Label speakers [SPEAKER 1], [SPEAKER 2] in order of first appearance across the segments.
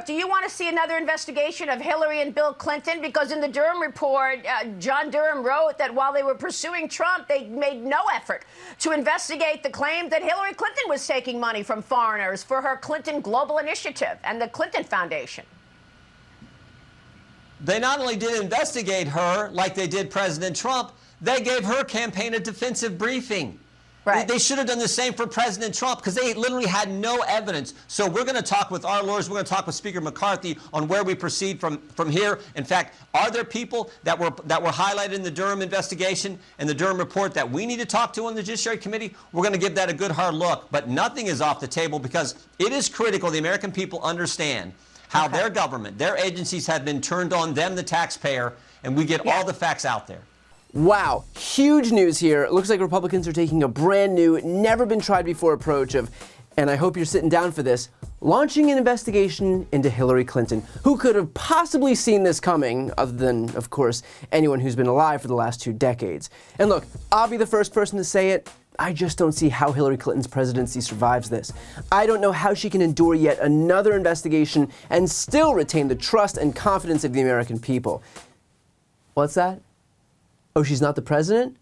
[SPEAKER 1] York, do you want to see another investigation of Hillary and Bill Clinton? Because in the Durham report, John Durham wrote that while they were pursuing Trump, they made no effort to investigate the claim that Hillary Clinton was taking money from foreigners for her Clinton Global Initiative and the Clinton Foundation.
[SPEAKER 2] They not only did investigate her like they did President Trump, they gave her campaign a defensive briefing.
[SPEAKER 1] Right.
[SPEAKER 2] They should have done the same for President Trump because they literally had no evidence. So we're going to talk with our lawyers. We're going to talk with Speaker McCarthy on where we proceed from here. In fact, are there people that were highlighted in the Durham investigation and the Durham report that we need to talk to on the Judiciary Committee? We're going to give that a good hard look. But nothing is off the table because it is critical the American people understand how their government, their agencies have been turned on them, the taxpayer, and we get all the facts out there.
[SPEAKER 3] Wow, huge news here. It looks like Republicans are taking a brand new, never been tried before approach of, and I hope you're sitting down for this, launching an investigation into Hillary Clinton. Who could have possibly seen this coming, other than, of course, anyone who's been alive for the last 2 decades? And look, I'll be the first person to say it. I just don't see how Hillary Clinton's presidency survives this. I don't know how she can endure yet another investigation and still retain the trust and confidence of the American people. What's that? Oh, she's not the president?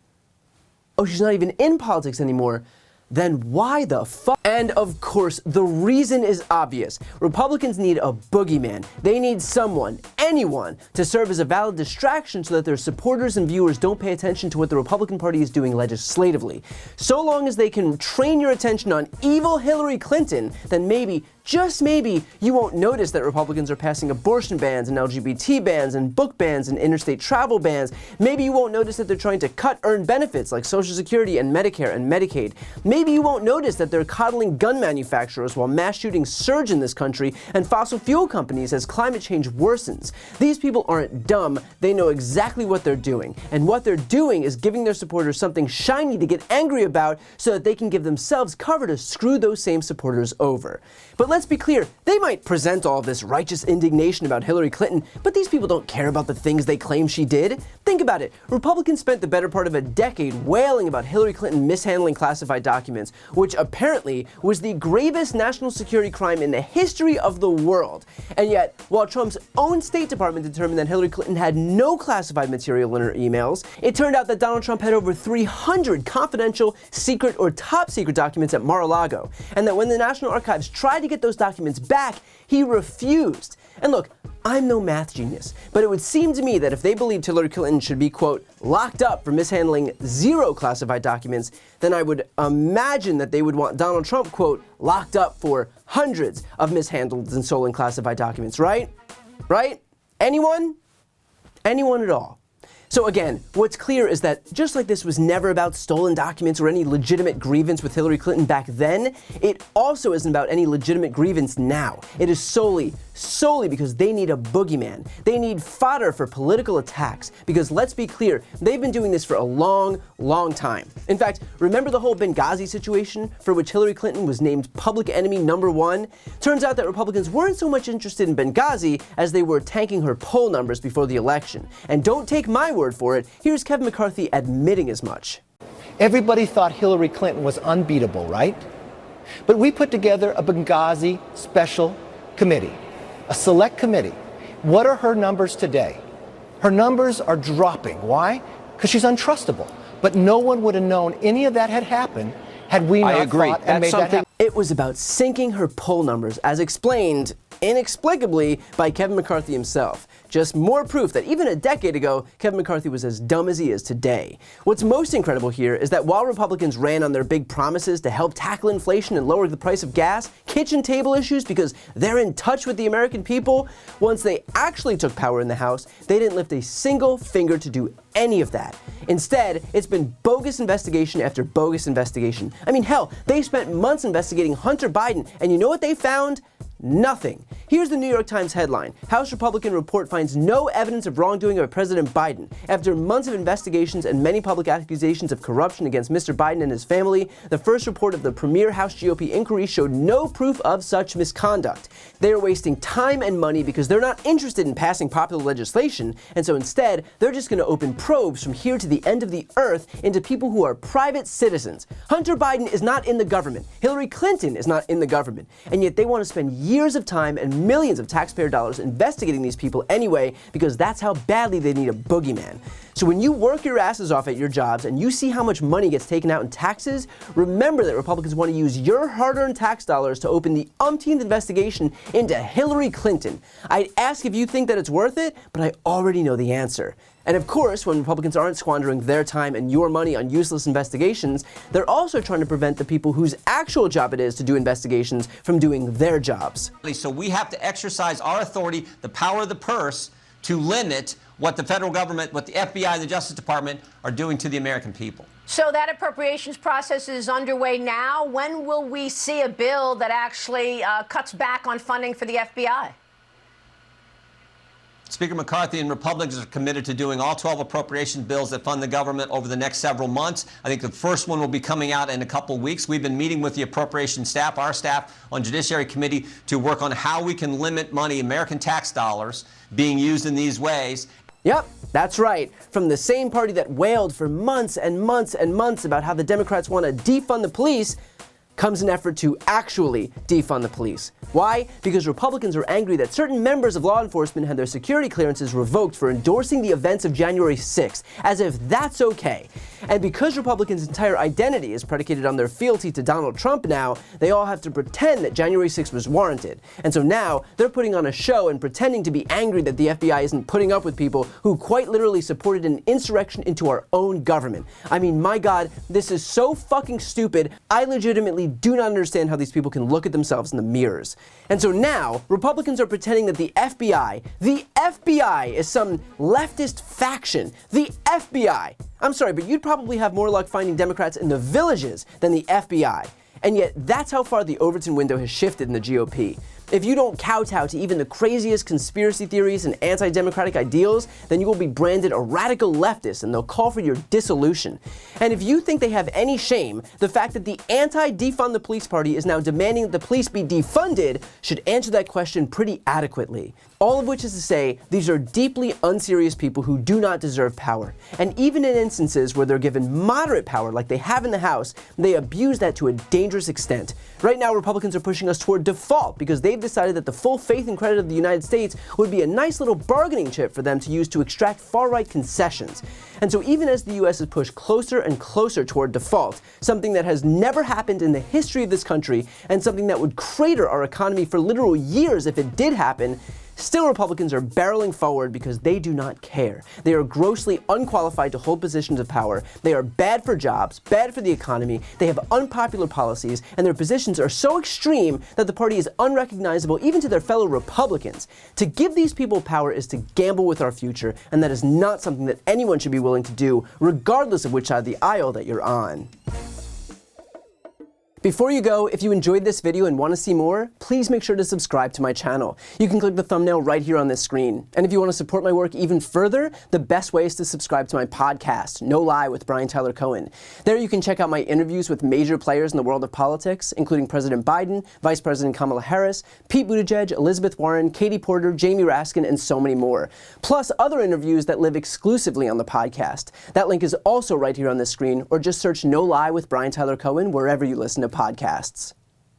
[SPEAKER 3] Oh, she's not even in politics anymore? Then why the fuck? And of course, the reason is obvious. Republicans need a boogeyman. They need someone, anyone, to serve as a valid distraction so that their supporters and viewers don't pay attention to what the Republican Party is doing legislatively. So long as they can train your attention on evil Hillary Clinton, then maybe, just maybe, you won't notice that Republicans are passing abortion bans and LGBT bans and book bans and interstate travel bans. Maybe you won't notice that they're trying to cut earned benefits like Social Security and Medicare and Medicaid. Maybe you won't notice that they're coddling gun manufacturers while mass shootings surge in this country and fossil fuel companies as climate change worsens. These people aren't dumb. They know exactly what they're doing. And what they're doing is giving their supporters something shiny to get angry about so that they can give themselves cover to screw those same supporters over. But let's be clear, they might present all of this righteous indignation about Hillary Clinton, but these people don't care about the things they claim she did. Think about it. Republicans spent the better part of a decade wailing about Hillary Clinton mishandling classified documents, which apparently was the gravest national security crime in the history of the world. And yet, while Trump's own State Department determined that Hillary Clinton had no classified material in her emails, it turned out that Donald Trump had over 300 confidential, secret, or top secret documents at Mar-a-Lago, and that when the National Archives tried to get those documents back, he refused. And look, I'm no math genius, but it would seem to me that if they believed Hillary Clinton should be, quote, locked up for mishandling 0 classified documents, then I would imagine that they would want Donald Trump, quote, locked up for hundreds of mishandled and stolen classified documents, right? Right? Anyone? Anyone at all? So again, what's clear is that just like this was never about stolen documents or any legitimate grievance with Hillary Clinton back then, it also isn't about any legitimate grievance now. It is solely because they need a boogeyman. They need fodder for political attacks because let's be clear, they've been doing this for a long, long time. In fact, remember the whole Benghazi situation for which Hillary Clinton was named public enemy #1? Turns out that Republicans weren't so much interested in Benghazi as they were tanking her poll numbers before the election. And don't take my word for it, here's Kevin McCarthy admitting as much.
[SPEAKER 4] Everybody thought Hillary Clinton was unbeatable, right? But we put together a Benghazi special committee, a select committee. What are her numbers today? Her numbers are dropping. Why? Because she's untrustable. But no one would have known any of that had happened had we not fought and made that happen.
[SPEAKER 3] It was about sinking her poll numbers, as explained inexplicably by Kevin McCarthy himself. Just more proof that even a decade ago, Kevin McCarthy was as dumb as he is today. What's most incredible here is that while Republicans ran on their big promises to help tackle inflation and lower the price of gas, kitchen table issues because they're in touch with the American people, once they actually took power in the House, they didn't lift a single finger to do any of that. Instead, it's been bogus investigation after bogus investigation. I mean, hell, they spent months investigating Hunter Biden, and you know what they found? Nothing. Here's the New York Times headline. House Republican report finds no evidence of wrongdoing by President Biden. After months of investigations and many public accusations of corruption against Mr. Biden and his family, the first report of the premier House GOP inquiry showed no proof of such misconduct. They are wasting time and money because they're not interested in passing popular legislation, and so instead, they're just going to open probes from here to the end of the earth into people who are private citizens. Hunter Biden is not in the government. Hillary Clinton is not in the government. And yet they want to spend years of time and millions of taxpayer dollars investigating these people anyway, because that's how badly they need a boogeyman. So when you work your asses off at your jobs and you see how much money gets taken out in taxes, remember that Republicans want to use your hard-earned tax dollars to open the umpteenth investigation into Hillary Clinton. I'd ask if you think that it's worth it, but I already know the answer. And of course, when Republicans aren't squandering their time and your money on useless investigations, they're also trying to prevent the people whose actual job it is to do investigations from doing their jobs.
[SPEAKER 2] So we have to exercise our authority, the power of the purse, to limit what the federal government, what the FBI and the Justice Department are doing to the American people.
[SPEAKER 1] So that appropriations process is underway now. When will we see a bill that actually cuts back on funding for the FBI?
[SPEAKER 2] Speaker McCarthy and Republicans are committed to doing all 12 appropriation bills that fund the government over the next several months. I think the first one will be coming out in a couple of weeks. We've been meeting with the appropriation staff, our staff on Judiciary Committee, to work on how we can limit money, American tax dollars, being used in these ways.
[SPEAKER 3] Yep, that's right. From the same party that wailed for months and months and months about how the Democrats want to defund the police, comes an effort to actually defund the police. Why? Because Republicans are angry that certain members of law enforcement had their security clearances revoked for endorsing the events of January 6th, as if that's okay. And because Republicans' entire identity is predicated on their fealty to Donald Trump now, they all have to pretend that January 6th was warranted. And so now they're putting on a show and pretending to be angry that the FBI isn't putting up with people who quite literally supported an insurrection into our own government. I mean, my God, this is so fucking stupid. I legitimately do not understand how these people can look at themselves in the mirrors. And so now, Republicans are pretending that the FBI is some leftist faction. The FBI. I'm sorry, but you'd probably have more luck finding Democrats in the villages than the FBI. And yet, that's how far the Overton window has shifted in the GOP. If you don't kowtow to even the craziest conspiracy theories and anti-democratic ideals, then you will be branded a radical leftist and they'll call for your dissolution. And if you think they have any shame, the fact that the anti-defund the police party is now demanding that the police be defunded should answer that question pretty adequately. All of which is to say, these are deeply unserious people who do not deserve power. And even in instances where they're given moderate power, like they have in the House, they abuse that to a dangerous extent. Right now, Republicans are pushing us toward default because they've decided that the full faith and credit of the United States would be a nice little bargaining chip for them to use to extract far-right concessions. And so even as the U.S. is pushed closer and closer toward default, something that has never happened in the history of this country, and something that would crater our economy for literal years if it did happen, still Republicans are barreling forward because they do not care. They are grossly unqualified to hold positions of power. They are bad for jobs, bad for the economy. They have unpopular policies, and their positions are so extreme that the party is unrecognizable even to their fellow Republicans. To give these people power is to gamble with our future, and that is not something that anyone should be willing to do, regardless of which side of the aisle that you're on. Before you go, if you enjoyed this video and want to see more, please make sure to subscribe to my channel. You can click the thumbnail right here on this screen. And if you want to support my work even further, the best way is to subscribe to my podcast, No Lie with Brian Tyler Cohen. There you can check out my interviews with major players in the world of politics, including President Biden, Vice President Kamala Harris, Pete Buttigieg, Elizabeth Warren, Katie Porter, Jamie Raskin, and so many more. Plus other interviews that live exclusively on the podcast. That link is also right here on this screen, or just search No Lie with Brian Tyler Cohen wherever you listen to podcasts.